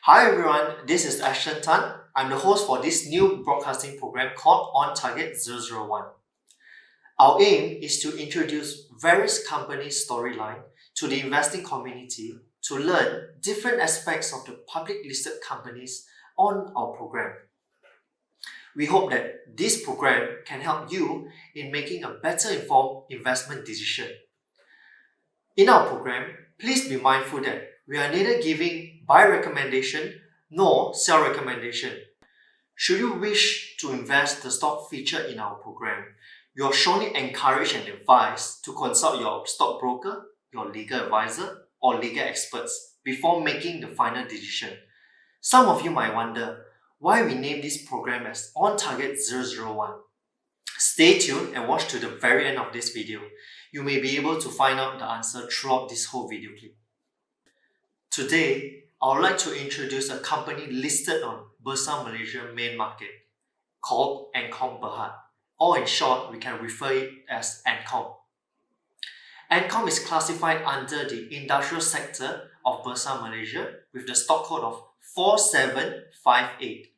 Hi everyone, this is Ashton Tan. I'm the host for this new broadcasting program called On Target 001. Our aim is to introduce various company storyline to the investing community to learn different aspects of the public listed companies on our program. We hope that this program can help you in making a better informed investment decision. In our program, please be mindful that we are neither giving buy recommendation nor sell recommendation. Should you wish to invest the stock featured in our program, you are strongly encouraged and advised to consult your stockbroker, your legal advisor, or legal experts before making the final decision. Some of you might wonder why we name this program as On Target 001. Stay tuned and watch to the very end of this video. You may be able to find out the answer throughout this whole video clip. Today, I would like to introduce a company listed on Bursa Malaysia main market called Ancom Berhad, or in short, we can refer it as Ancom. Ancom is classified under the industrial sector of Bursa Malaysia with the stock code of 4758.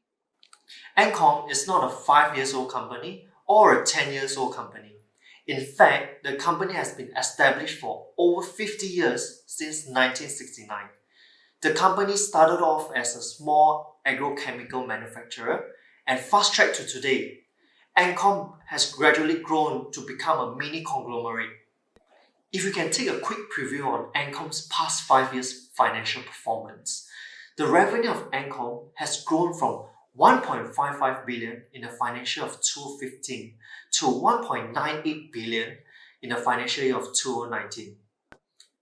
Ancom is not a 5 years old company or a 10 years old company. In fact, the company has been established for over 50 years since 1969. The company started off as a small agrochemical manufacturer and fast-tracked to today. Ancom has gradually grown to become a mini conglomerate. If you can take a quick preview on Ancom's past 5 years financial performance, the revenue of Ancom has grown from 1.55 billion in the financial year of 2015 to 1.98 billion in the financial year of 2019.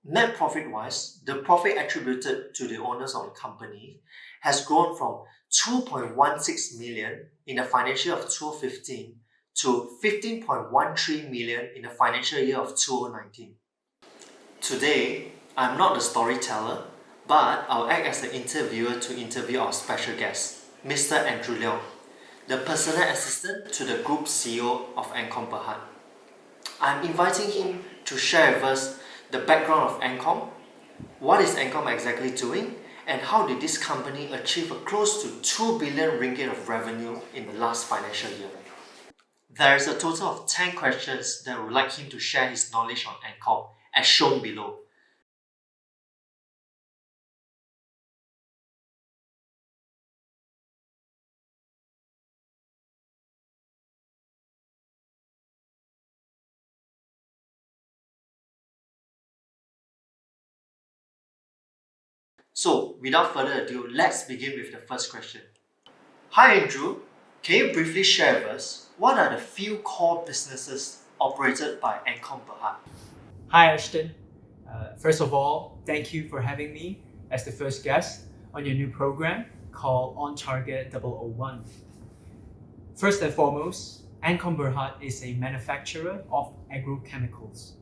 Net profit-wise, the profit attributed to the owners of the company has grown from 2.16 million in the financial year of 2015 to 15.13 million in the financial year of 2019. Today, I'm not the storyteller, but I'll act as an interviewer to interview our special guest, Mr. Andrew Leong, the personal assistant to the group CEO of Ancom Berhad. I'm inviting him to share with us the background of Ancom, what is Ancom exactly doing, and how did this company achieve a close to 2 billion ringgit of revenue in the last financial year. There is a total of 10 questions that would like him to share his knowledge on Ancom, as shown below. So, without further ado, let's begin with the first question. Hi Andrew, can you briefly share with us what are the few core businesses operated by Ancom Berhad? Hi Ashton. First of all, thank you for having me as the first guest on your new program called On Target 001. First and foremost, Ancom Berhad is a manufacturer of agrochemicals.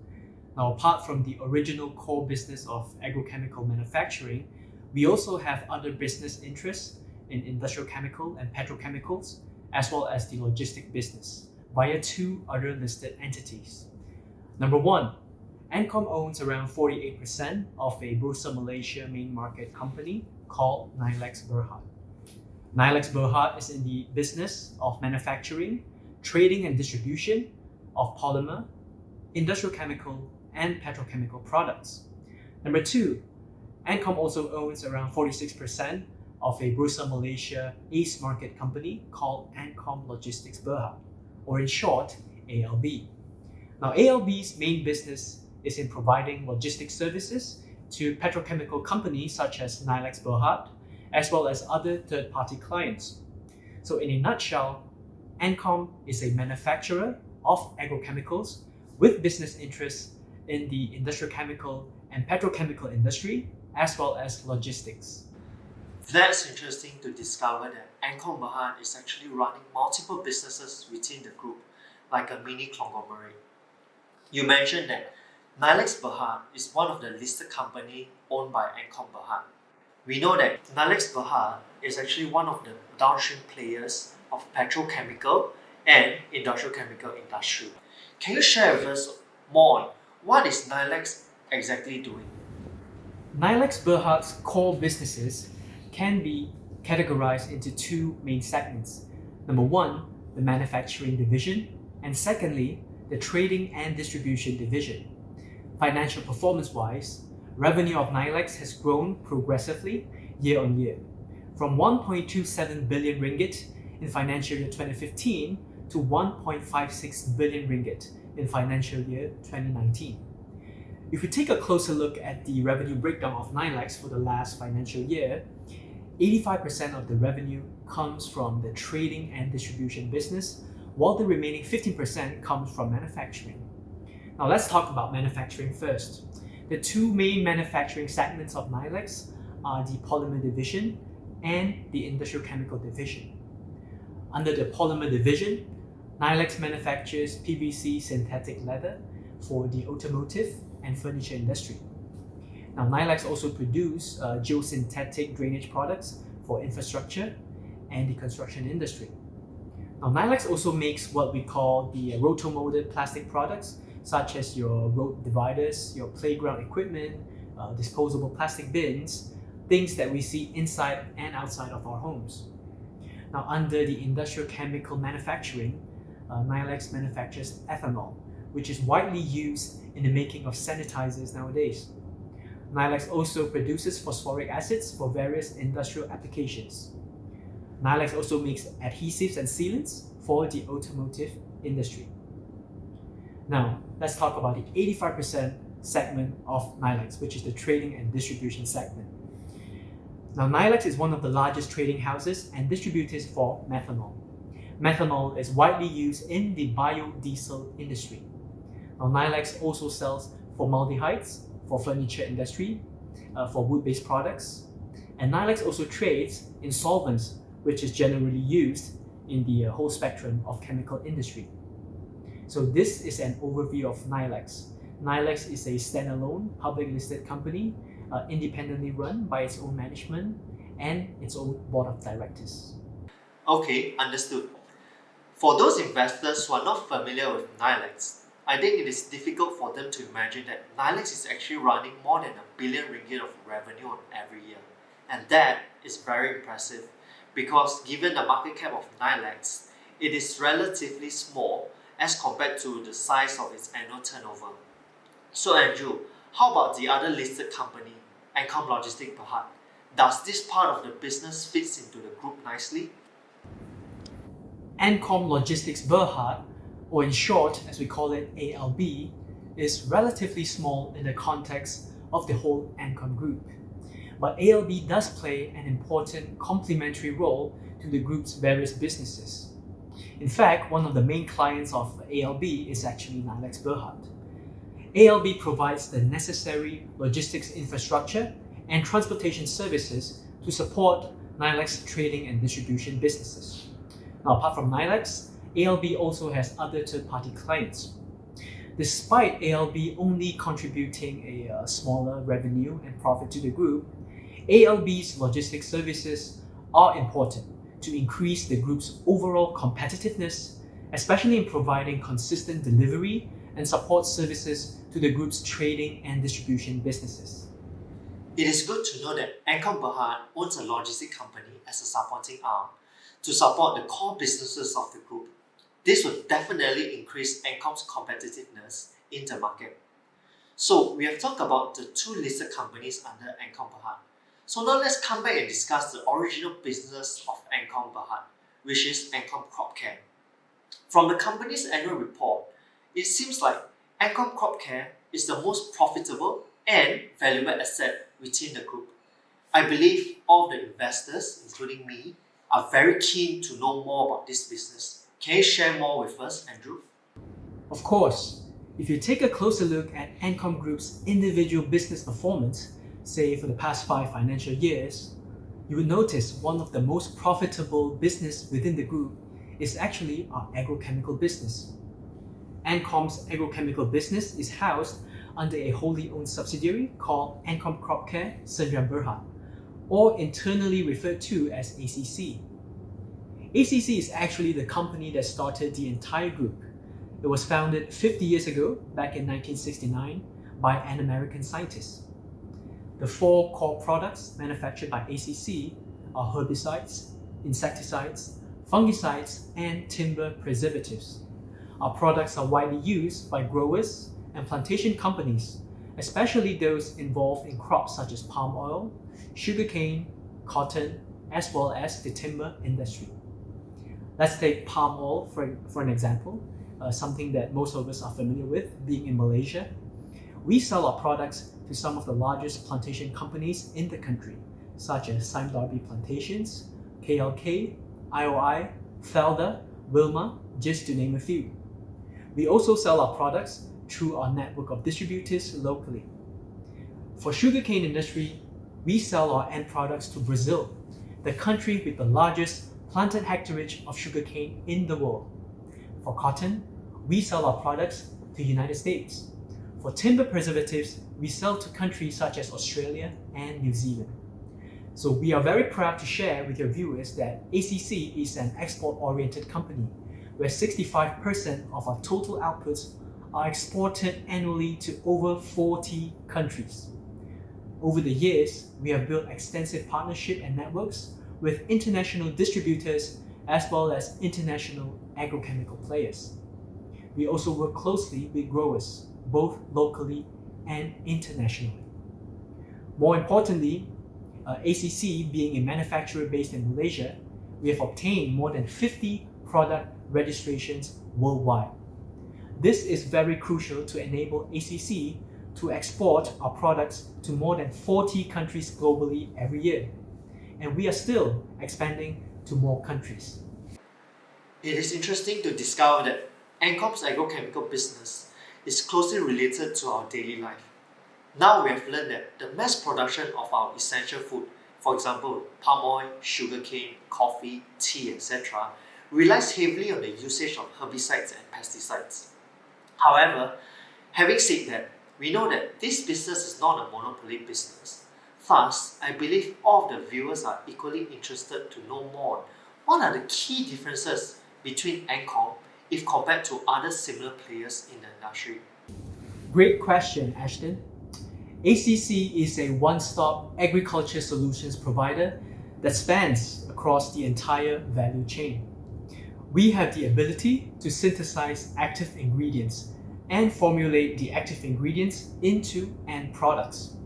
Now, apart from the original core business of agrochemical manufacturing, we also have other business interests in industrial chemical and petrochemicals, as well as the logistic business via two other listed entities. Number one, Ancom owns around 48% of a Bursa Malaysia main market company called Malex Berhad. Malex Berhad is in the business of manufacturing, trading and distribution of polymer, industrial chemical, and petrochemical products. Number two, Ancom also owns around 46% of a Bursa Malaysia Ace market company called Ancom Logistics Berhad, or in short, ALB. Now, ALB's main business is in providing logistics services to petrochemical companies such as Malex Berhad, as well as other third-party clients. So in a nutshell, Ancom is a manufacturer of agrochemicals with business interests in the industrial chemical and petrochemical industry, as well as logistics. That's interesting to discover that Ancom Berhad is actually running multiple businesses within the group, like a mini conglomerate. You mentioned that Malex Berhad is one of the listed company owned by Ancom Berhad. We know that Malex Berhad is actually one of the downstream players of petrochemical and industrial chemical industry. Can you share with us more on what is Malex exactly doing? Malex Berhad's core businesses can be categorized into two main segments. Number one, the manufacturing division, and secondly, the trading and distribution division. Financial performance-wise, revenue of Malex has grown progressively year on year, from 1.27 billion ringgit in financial year 2015 to 1.56 billion ringgit in financial year 2019. If we take a closer look at the revenue breakdown of Malex for the last financial year, 85% of the revenue comes from the trading and distribution business, while the remaining 15% comes from manufacturing. Now let's talk about manufacturing first. The two main manufacturing segments of Malex are the polymer division and the industrial chemical division. Under the polymer division, Malex manufactures PVC synthetic leather for the automotive and furniture industry. Now, Malex also produces geosynthetic drainage products for infrastructure and the construction industry. Now, Malex also makes what we call the rotomolded plastic products, such as your road dividers, your playground equipment, disposable plastic bins, things that we see inside and outside of our homes. Now, under the industrial chemical manufacturing, Malex manufactures ethanol, which is widely used in the making of sanitizers nowadays. Malex also produces phosphoric acids for various industrial applications. Malex also makes adhesives and sealants for the automotive industry. Now, let's talk about the 85% segment of Malex, which is the trading and distribution segment. Now, Malex is one of the largest trading houses and distributors for methanol. Methanol is widely used in the biodiesel industry. Now, Malex also sells formaldehydes for furniture industry, for wood-based products, and Malex also trades in solvents, which is generally used in the whole spectrum of chemical industry. So this is an overview of Malex. Malex is a standalone, public listed company, independently run by its own management and its own board of directors. Okay, understood. For those investors who are not familiar with Malex, I think it is difficult for them to imagine that Malex is actually running more than 1 billion ringgit of revenue on every year. And that is very impressive because given the market cap of Malex, it is relatively small as compared to the size of its annual turnover. So Andrew, how about the other listed company, Ancom Berhad? Does this part of the business fits into the group nicely? Ancom Berhad, or in short, as we call it, ALB, is relatively small in the context of the whole Ancom group. But ALB does play an important complementary role to the group's various businesses. In fact, one of the main clients of ALB is actually Malex Berhad. ALB provides the necessary logistics infrastructure and transportation services to support Malex trading and distribution businesses. Now, apart from Malex, ALB also has other third-party clients. Despite ALB only contributing a smaller revenue and profit to the group, ALB's logistics services are important to increase the group's overall competitiveness, especially in providing consistent delivery and support services to the group's trading and distribution businesses. It is good to know that Ancom Berhad owns a logistics company as a supporting arm to support the core businesses of the group. This will definitely increase Ancom's competitiveness in the market. So we have talked about the two listed companies under Ancom Berhad. So now let's come back and discuss the original business of Ancom Berhad, which is Ancom Crop Care. From the company's annual report, it seems like Ancom Crop Care is the most profitable and valuable asset within the group. I believe all the investors, including me, are very keen to know more about this business. Can you share more with us, Andrew? Of course, if you take a closer look at Ancom Group's individual business performance, say for the past 5 financial years, you will notice one of the most profitable business within the group is actually our agrochemical business. Ancom's agrochemical business is housed under a wholly owned subsidiary called Ancom Crop Care Ancom Berhad, or internally referred to as ACC. ACC is actually the company that started the entire group. It was founded 50 years ago, back in 1969, by an American scientist. The 4 core products manufactured by ACC are herbicides, insecticides, fungicides, and timber preservatives. Our products are widely used by growers and plantation companies, especially those involved in crops such as palm oil, sugarcane, cotton, as well as the timber industry. Let's take palm oil for an example, something that most of us are familiar with, being in Malaysia. We sell our products to some of the largest plantation companies in the country, such as Sime Darby Plantations, KLK, IOI, Felda, Wilma, just to name a few. We also sell our products through our network of distributors locally. For sugarcane industry, we sell our end products to Brazil, the country with the largest planted hectarage of sugarcane in the world. For cotton, we sell our products to the United States. For timber preservatives, we sell to countries such as Australia and New Zealand. So we are very proud to share with your viewers that ACC is an export-oriented company, where 65% of our total outputs are exported annually to over 40 countries. Over the years, we have built extensive partnership and networks with international distributors as well as international agrochemical players. We also work closely with growers, both locally and internationally. More importantly, ACC being a manufacturer based in Malaysia, we have obtained more than 50 product registrations worldwide. This is very crucial to enable ACC to export our products to more than 40 countries globally every year. And we are still expanding to more countries. It is interesting to discover that Ancom's agrochemical business is closely related to our daily life. Now we have learned that the mass production of our essential food, for example, palm oil, sugarcane, coffee, tea, etc., relies heavily on the usage of herbicides and pesticides. However, having said that, we know that this business is not a monopoly business. Thus, I believe all of the viewers are equally interested to know more. What are the key differences between Ancom if compared to other similar players in the industry? Great question, Ashton. ACC is a one-stop agriculture solutions provider that spans across the entire value chain. We have the ability to synthesize active ingredients and formulate the active ingredients into end products.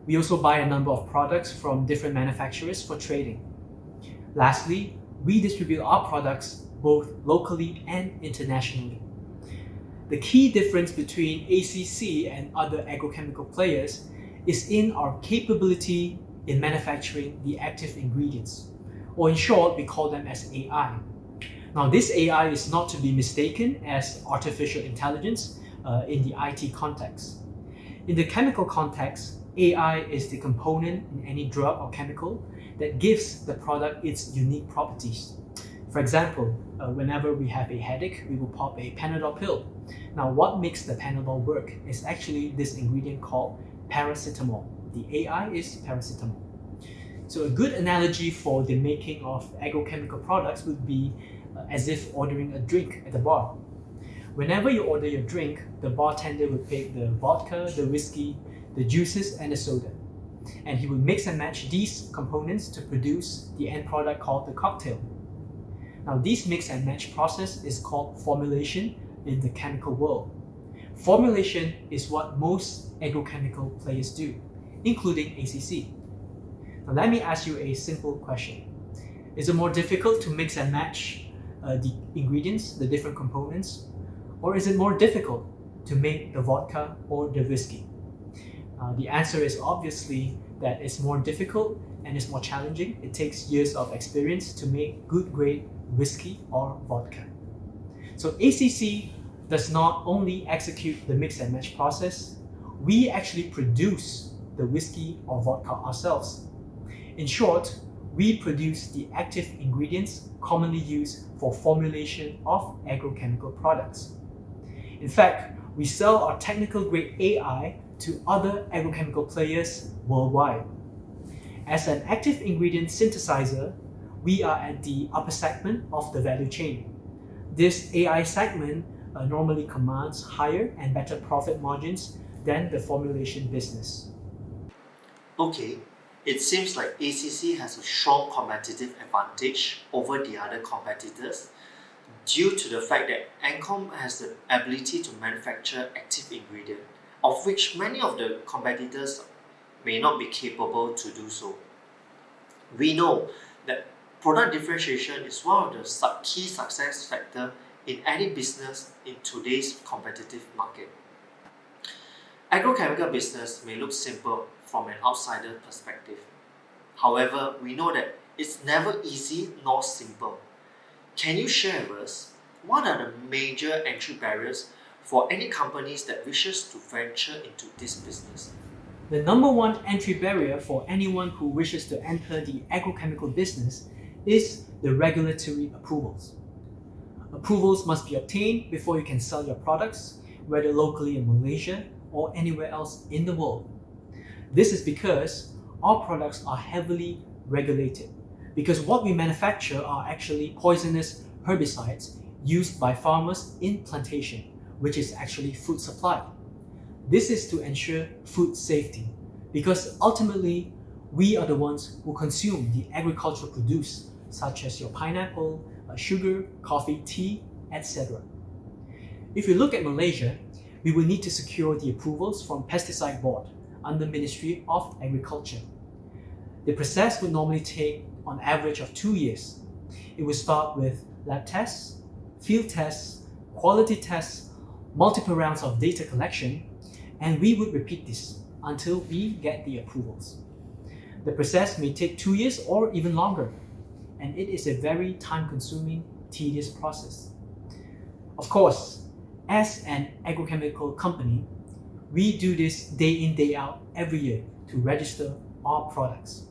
We also buy a number of products from different manufacturers for trading. Lastly, we distribute our products both locally and internationally. The key difference between ACC and other agrochemical players is in our capability in manufacturing the active ingredients, or in short, we call them as AI. Now, this AI is not to be mistaken as artificial intelligence in the IT context. In the chemical context, AI is the component in any drug or chemical that gives the product its unique properties. For example, whenever we have a headache, we will pop a Panadol pill. Now, what makes the Panadol work is actually this ingredient called paracetamol. The AI is paracetamol. So a good analogy for the making of agrochemical products would be as if ordering a drink at the bar. Whenever you order your drink, the bartender will pick the vodka, the whiskey, the juices, and the soda. And he will mix and match these components to produce the end product called the cocktail. Now, this mix and match process is called formulation in the chemical world. Formulation is what most agrochemical players do, including ACC. Now, let me ask you a simple question. Is it more difficult to mix and match the ingredients, the different components, or is it more difficult to make the vodka or the whiskey? The answer is obviously that it's more difficult and it's more challenging. It takes years of experience to make good grade whiskey or vodka. So ACC does not only execute the mix and match process, we actually produce the whiskey or vodka ourselves. In short, we produce the active ingredients commonly used for formulation of agrochemical products. In fact, we sell our technical grade AI to other agrochemical players worldwide. As an active ingredient synthesizer, we are at the upper segment of the value chain. This AI segment normally commands higher and better profit margins than the formulation business. Okay, it seems like ACC has a strong competitive advantage over the other competitors due to the fact that Ancom has the ability to manufacture active ingredient, of which many of the competitors may not be capable to do so. We know that product differentiation is one of the key success factors in any business in today's competitive market. Agrochemical business may look simple from an outsider perspective. However, we know that it's never easy nor simple. Can you share with us what are the major entry barriers for any companies that wishes to venture into this business? The number one entry barrier for anyone who wishes to enter the agrochemical business is the regulatory approvals. Approvals must be obtained before you can sell your products, whether locally in Malaysia or anywhere else in the world. This is because our products are heavily regulated, because what we manufacture are actually poisonous herbicides used by farmers in plantation, which is actually food supply. This is to ensure food safety, because ultimately we are the ones who consume the agricultural produce, such as your pineapple, sugar, coffee, tea, etc. If you look at Malaysia, we will need to secure the approvals from Pesticide Board under Ministry of Agriculture. The process would normally take on average of 2 years. It will start with lab tests, field tests, quality tests, multiple rounds of data collection, and we would repeat this until we get the approvals. The process may take 2 years or even longer, and it is a very time-consuming, tedious process. Of course, as an agrochemical company, we do this day in, day out every year to register our products.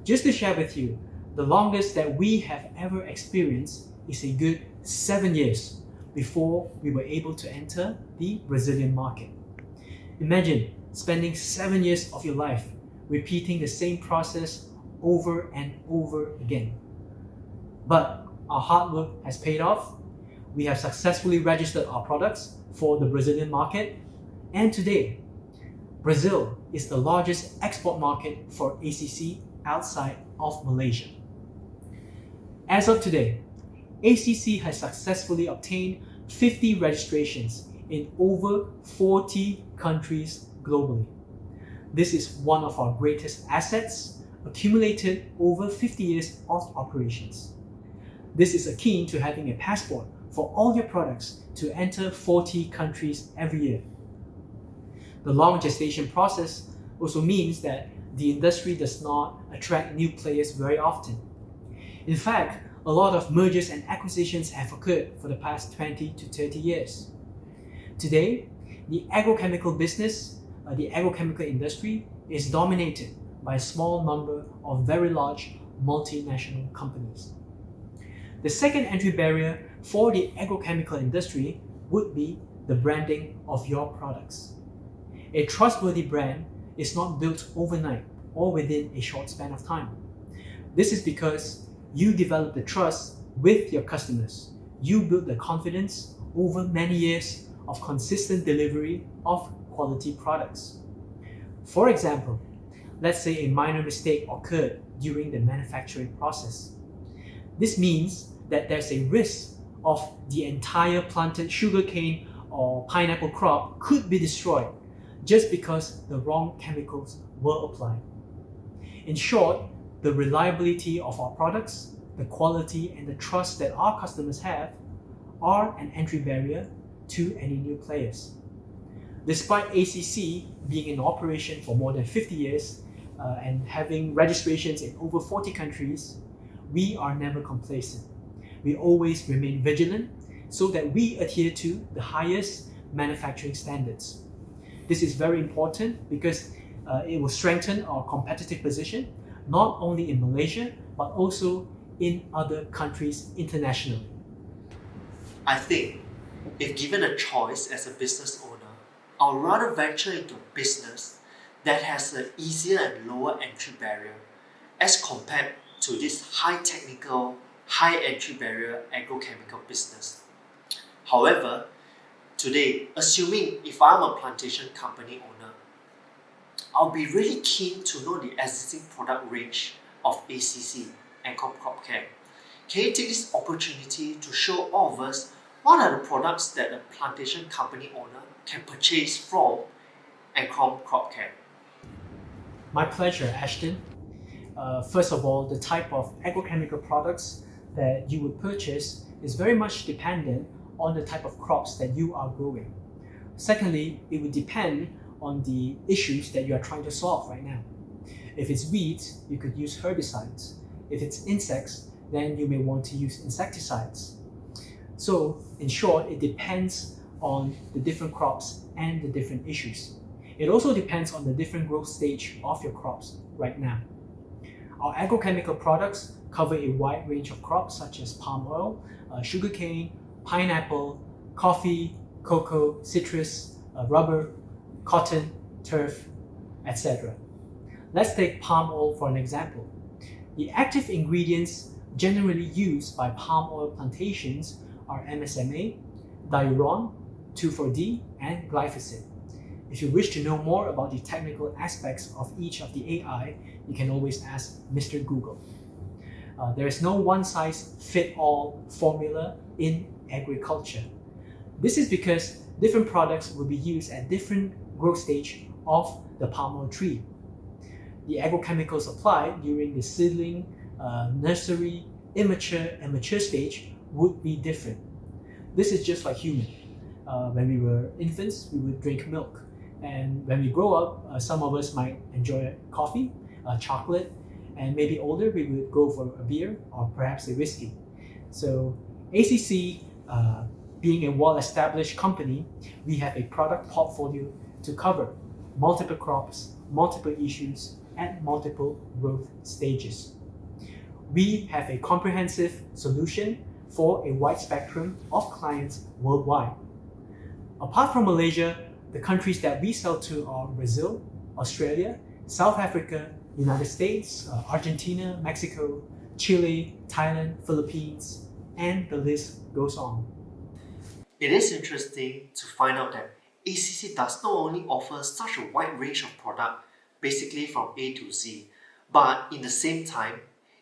Just to share with you, the longest that we have ever experienced is a good 7 years before we were able to enter the Brazilian market. Imagine spending 7 years of your life repeating the same process over and over again. But our hard work has paid off. We have successfully registered our products for the Brazilian market, and today, Brazil is the largest export market for ACC outside of Malaysia. As of today, ACC has successfully obtained 50 registrations in over 40 countries globally. This is one of our greatest assets, accumulated over 50 years of operations. This is akin to having a passport for all your products to enter 40 countries every year. The long gestation process also means that the industry does not attract new players very often. In fact, a lot of mergers and acquisitions have occurred for the past 20 to 30 years. Today, the agrochemical business, the agrochemical industry is dominated by a small number of very large multinational companies. The second entry barrier for the agrochemical industry would be the branding of your products. A trustworthy brand is not built overnight or within a short span of time. This is because you develop the trust with your customers. You build the confidence over many years of consistent delivery of quality products. For example, let's say a minor mistake occurred during the manufacturing process. This means that there's a risk of the entire planted sugarcane or pineapple crop could be destroyed just because the wrong chemicals were applied. In short, the reliability of our products, the quality and the trust that our customers have are an entry barrier to any new players. Despite ACC being in operation for more than 50 years and having registrations in over 40 countries, we are never complacent. We always remain vigilant so that we adhere to the highest manufacturing standards. This is very important because it will strengthen our competitive position, not only in Malaysia, but also in other countries internationally. I think if given a choice as a business owner, I'll rather venture into a business that has an easier and lower entry barrier as compared to this high technical, high entry barrier agrochemical business. However, today, assuming if I'm a plantation company owner, I'll be really keen to know the existing product range of ACC, Ancom Crop Care. Can you take this opportunity to show all of us what are the products that a plantation company owner can purchase from Ancom Crop Care? My pleasure, Ashton. First of all, the type of agrochemical products that you would purchase is very much dependent on the type of crops that you are growing. Secondly, it would depend on the issues that you are trying to solve right now. If it's weeds, you could use herbicides. If it's insects, then you may want to use insecticides. So, in short, it depends on the different crops and the different issues. It also depends on the different growth stage of your crops right now. Our agrochemical products cover a wide range of crops such as palm oil, sugarcane, pineapple, coffee, cocoa, citrus, rubber, cotton, turf, etc. Let's take palm oil for an example. The active ingredients generally used by palm oil plantations are MSMA, diuron, 2,4-D, and glyphosate. If you wish to know more about the technical aspects of each of the AI, you can always ask Mr. Google. There is no one-size-fits-all formula in agriculture. This is because different products will be used at different growth stage of the palm oil tree. The agrochemicals applied during the seedling, nursery, immature, and mature stage would be different. This is just like human. When we were infants, we would drink milk. And when we grow up, some of us might enjoy coffee, chocolate, and maybe older, we would go for a beer or perhaps a whiskey. So ACC, being a well-established company, we have a product portfolio to cover multiple crops, multiple issues, and multiple growth stages. We have a comprehensive solution for a wide spectrum of clients worldwide. Apart from Malaysia, the countries that we sell to are Brazil, Australia, South Africa, United States, Argentina, Mexico, Chile, Thailand, Philippines, and the list goes on. It is interesting to find out that ACC does not only offer such a wide range of product, basically from A to Z, but in the same time,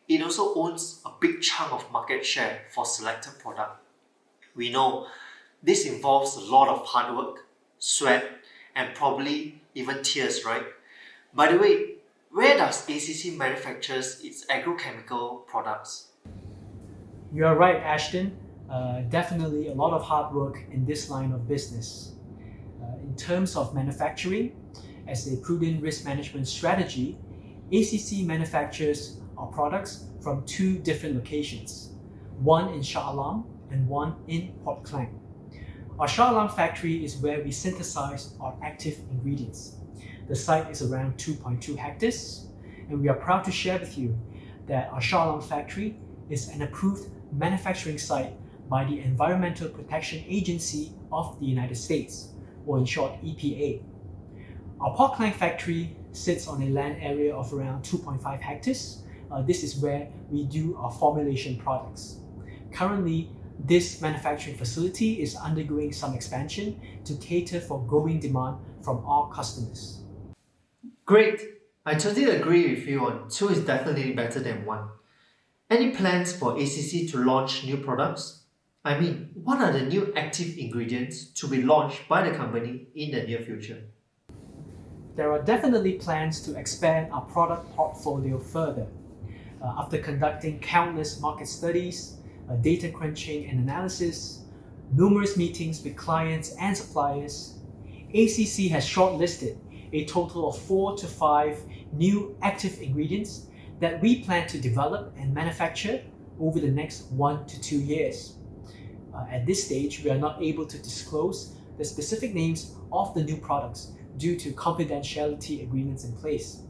it also owns a big chunk of market share for selected product. We know this involves a lot of hard work, sweat, and probably even tears, right? By the way, where does ACC manufactures its agrochemical products? You are right, Ashton. Definitely a lot of hard work in this line of business. In terms of manufacturing, as a prudent risk management strategy, ACC manufactures our products from two different locations, one in Shah Alam and one in Port Klang. Our Shah Alam factory is where we synthesize our active ingredients. The site is around 2.2 hectares, and we are proud to share with you that our Shah Alam factory is an approved manufacturing site by the Environmental Protection Agency of the United States, or in short, EPA. Our Port Klang factory sits on a land area of around 2.5 hectares. This is where we do our formulation products. Currently, this manufacturing facility is undergoing some expansion to cater for growing demand from our customers. Great! I totally agree with you on two is definitely better than one. Any plans for ACC to launch new products? I mean, what are the new active ingredients to be launched by the company in the near future? There are definitely plans to expand our product portfolio further. After conducting countless market studies, data crunching and analysis, numerous meetings with clients and suppliers, ACC has shortlisted a total of 4 to 5 new active ingredients that we plan to develop and manufacture over the next 1 to 2 years. At this stage, we are not able to disclose the specific names of the new products due to confidentiality agreements in place.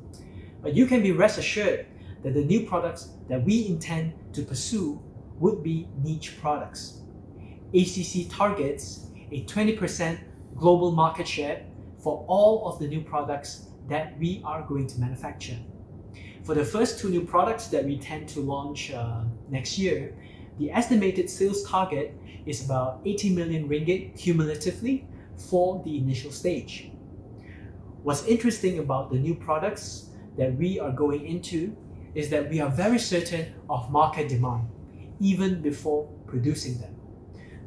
But you can be rest assured that the new products that we intend to pursue would be niche products. ACC targets a 20% global market share for all of the new products that we are going to manufacture. For the first 2 new products that we intend to launch next year, the estimated sales target is about 80 million ringgit cumulatively for the initial stage. What's interesting about the new products that we are going into is that we are very certain of market demand, even before producing them.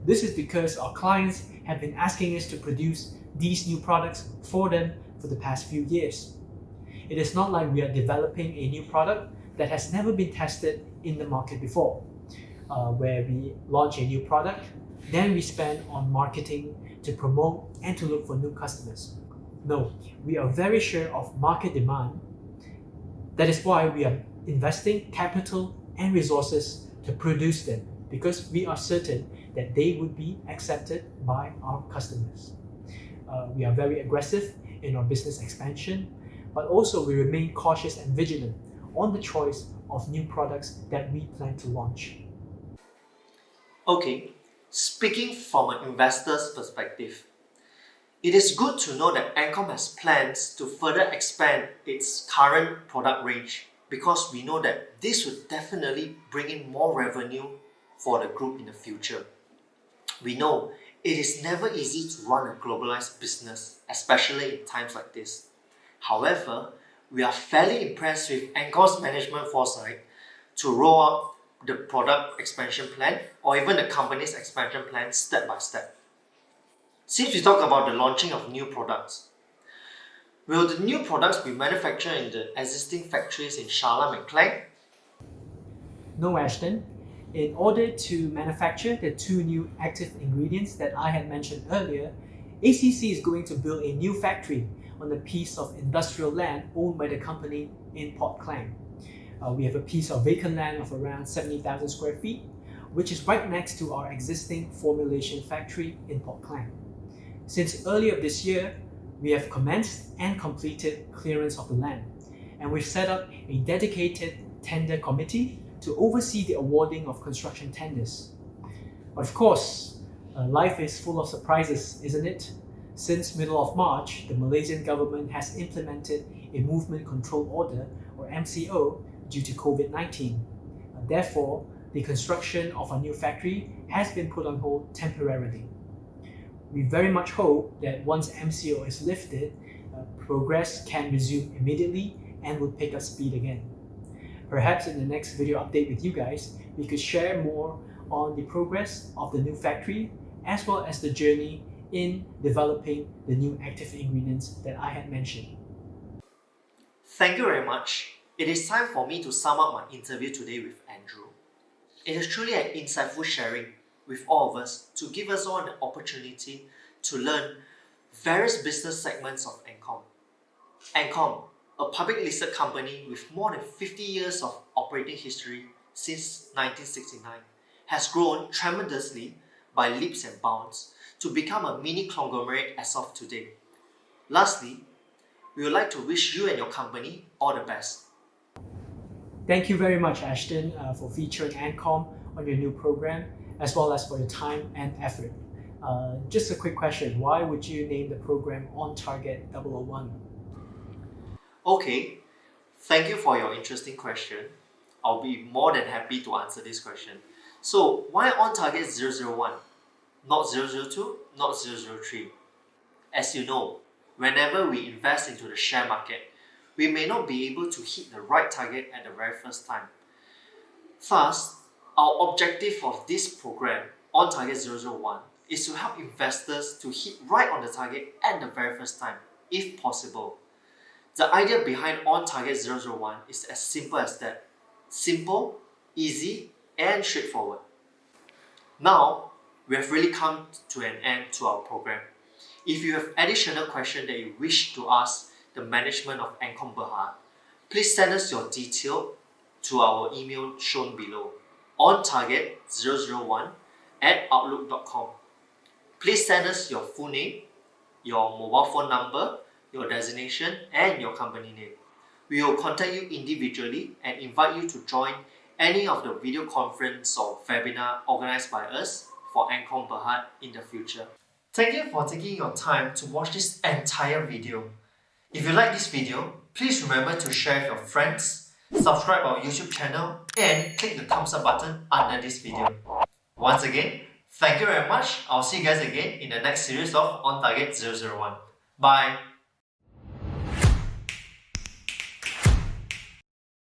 This is because our clients have been asking us to produce these new products for them for the past few years. It is not like we are developing a new product that has never been tested in the market before, where we launch a new product, then we spend on marketing to promote and to look for new customers. No, we are very sure of market demand. That is why we are investing capital and resources to produce them, because we are certain that they would be accepted by our customers. We are very aggressive in our business expansion, but also we remain cautious and vigilant on the choice of new products that we plan to launch. Okay, speaking from an investor's perspective, it is good to know that Ancom has plans to further expand its current product range, because we know that this would definitely bring in more revenue for the group in the future. We know it is never easy to run a globalized business, especially in times like this. However, we are fairly impressed with Ancom's management foresight to roll out the product expansion plan or even the company's expansion plan step by step. Since we talk about the launching of new products, will the new products be manufactured in the existing factories in Sharlam and Klang? No, Ashton. In order to manufacture the two new active ingredients that I had mentioned earlier, ACC is going to build a new factory on a piece of industrial land owned by the company in Port Klang. We have a piece of vacant land of around 70,000 square feet, which is right next to our existing formulation factory in Port Klang. Since earlier this year, we have commenced and completed clearance of the land, and we've set up a dedicated tender committee to oversee the awarding of construction tenders. But of course, life is full of surprises, isn't it? Since middle of March, the Malaysian government has implemented a Movement Control Order, or MCO, due to COVID-19. Therefore, the construction of our new factory has been put on hold temporarily. We very much hope that once MCO is lifted, progress can resume immediately and will pick up speed again. Perhaps in the next video update with you guys, we could share more on the progress of the new factory as well as the journey in developing the new active ingredients that I had mentioned. Thank you very much. It is time for me to sum up my interview today with Andrew. It is truly an insightful sharing with all of us to give us all an opportunity to learn various business segments of Ancom. Ancom, a public listed company with more than 50 years of operating history since 1969, has grown tremendously by leaps and bounds to become a mini conglomerate as of today. Lastly, we would like to wish you and your company all the best. Thank you very much, Ashton, for featuring Ancom on your new program, as well as for your time and effort. Just a quick question, why would you name the program On Target 001? Okay, thank you for your interesting question. I'll be more than happy to answer this question. So, why On Target 001? Not 002, not 003. As you know, whenever we invest into the share market, we may not be able to hit the right target at the very first time. Thus, our objective of this program, On Target 001, is to help investors to hit right on the target at the very first time, if possible. The idea behind On Target 001 is as simple as that. Simple, easy, and straightforward. Now, we have really come to an end to our program. If you have additional questions that you wish to ask the management of Ancom Berhad, please send us your detail to our email shown below, ontarget001@outlook.com. Please send us your full name, your mobile phone number, your designation, and your company name. We will contact you individually and invite you to join any of the video conference or webinar organized by us for Ancom Berhad in the future. Thank you for taking your time to watch this entire video. If you like this video, please remember to share with your friends, subscribe our YouTube channel, and click the thumbs up button under this video. Once again, thank you very much. I'll see you guys again in the next series of On Target 001. Bye!